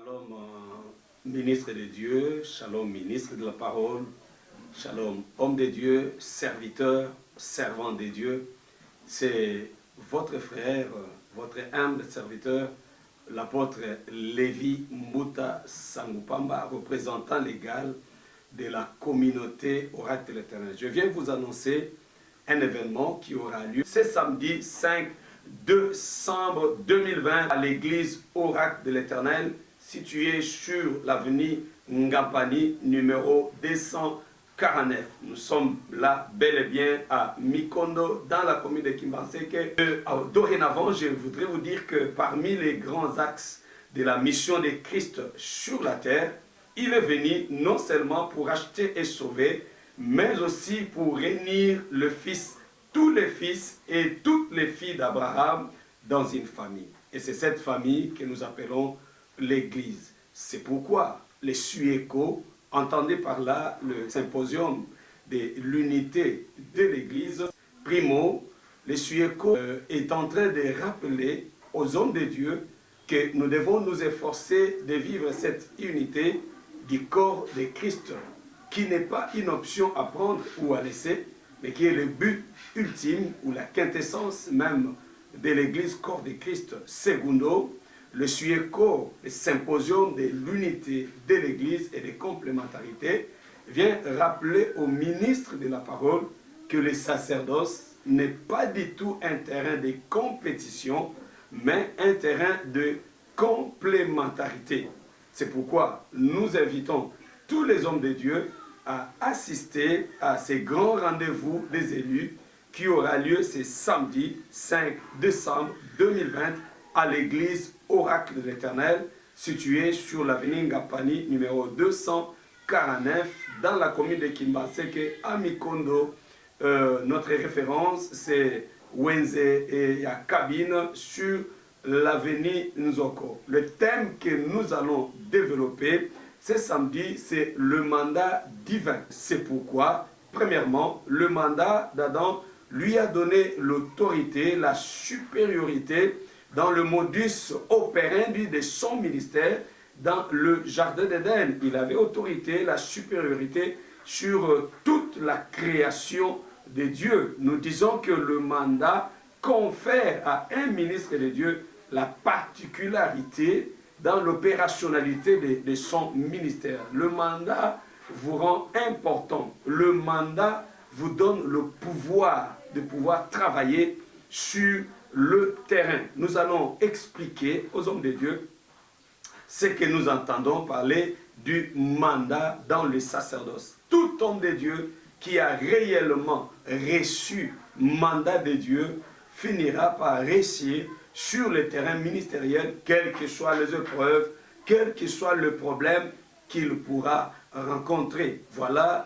Shalom, ministre de Dieu, shalom, ministre de la parole, shalom, homme de Dieu, serviteur, servant de Dieu. C'est votre frère, votre humble serviteur, l'apôtre Lévi Mbuta Sangupamba, représentant légal de la communauté Oracle de l'Éternel. Je viens vous annoncer un événement qui aura lieu ce samedi 5 décembre 2020 à l'église Oracle de l'Éternel, située sur l'avenue Ngapani, numéro 249. Nous sommes là bel et bien à Mikondo, dans la commune de Kimbanseke. Dorénavant, je voudrais vous dire que parmi les grands axes de la mission de Christ sur la terre, il est venu non seulement pour acheter et sauver, mais aussi pour réunir le Fils, tous les fils et toutes les filles d'Abraham dans une famille. Et c'est cette famille que nous appelons l'Église. C'est pourquoi les SUECO, entendez par là le symposium de l'unité de l'Église. Primo, les SUECO est en train de rappeler aux hommes de Dieu que nous devons nous efforcer de vivre cette unité du corps de Christ, qui n'est pas une option à prendre ou à laisser, mais qui est le but ultime ou la quintessence même de l'Église corps de Christ. Secondo, le SUECO, le symposium de l'unité de l'Église et de complémentarité, vient rappeler au ministre de la parole que le sacerdoce n'est pas du tout un terrain de compétition, mais un terrain de complémentarité. C'est pourquoi nous invitons tous les hommes de Dieu à assister à ces grands rendez-vous des élus qui aura lieu ce samedi 5 décembre 2020 à l'église Oracle de l'Éternel, située sur l'avenue Ngapani numéro 249 dans la commune de Kimbaseke à Mikondo. Notre référence c'est Wenze et Yakabine sur l'avenue Nzoko. Le thème que nous allons développer ce samedi, c'est le mandat divin. C'est pourquoi, premièrement, le mandat d'Adam lui a donné l'autorité, la supériorité dans le modus operandi de son ministère dans le jardin d'Éden. Il avait autorité, la supériorité sur toute la création de Dieu. Nous disons que le mandat confère à un ministre de Dieu la particularité dans l'opérationnalité de son ministère. Le mandat vous rend important. Le mandat vous donne le pouvoir de pouvoir travailler sur le terrain. Nous allons expliquer aux hommes de Dieu ce que nous entendons parler du mandat dans le sacerdoce. Tout homme de Dieu qui a réellement reçu mandat de Dieu finira par réussir sur le terrain ministériel, quelles que soient les épreuves, quel que soit le problème qu'il pourra rencontrer. Voilà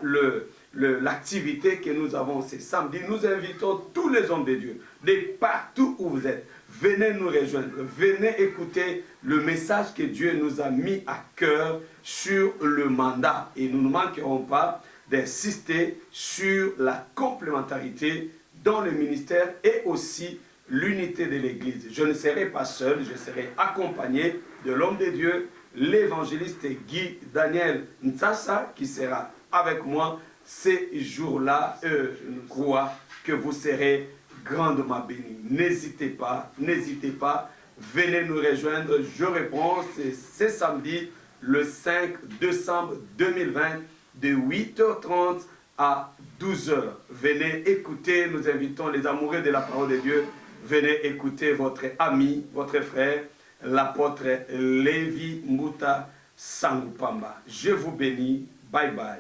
l'activité que nous avons ce samedi. Nous invitons tous les hommes de Dieu, de partout où vous êtes. Venez nous rejoindre, venez écouter le message que Dieu nous a mis à cœur sur le mandat. Et nous ne manquerons pas d'insister sur la complémentarité dans le ministère et aussi l'unité de l'Église. Je ne serai pas seul, je serai accompagné de l'homme de Dieu, l'évangéliste Guy Daniel Ntsassa, qui sera avec moi ces jours-là. Je crois que vous serez grandement bénis. N'hésitez pas, venez nous rejoindre. Je réponds, c'est samedi, le 5 décembre 2020, de 8h30 à 12h. Venez écouter, nous invitons les amoureux de la parole de Dieu. Venez écouter votre ami, votre frère, l'apôtre Lévi Mbuta Sangupamba. Je vous bénis. Bye bye.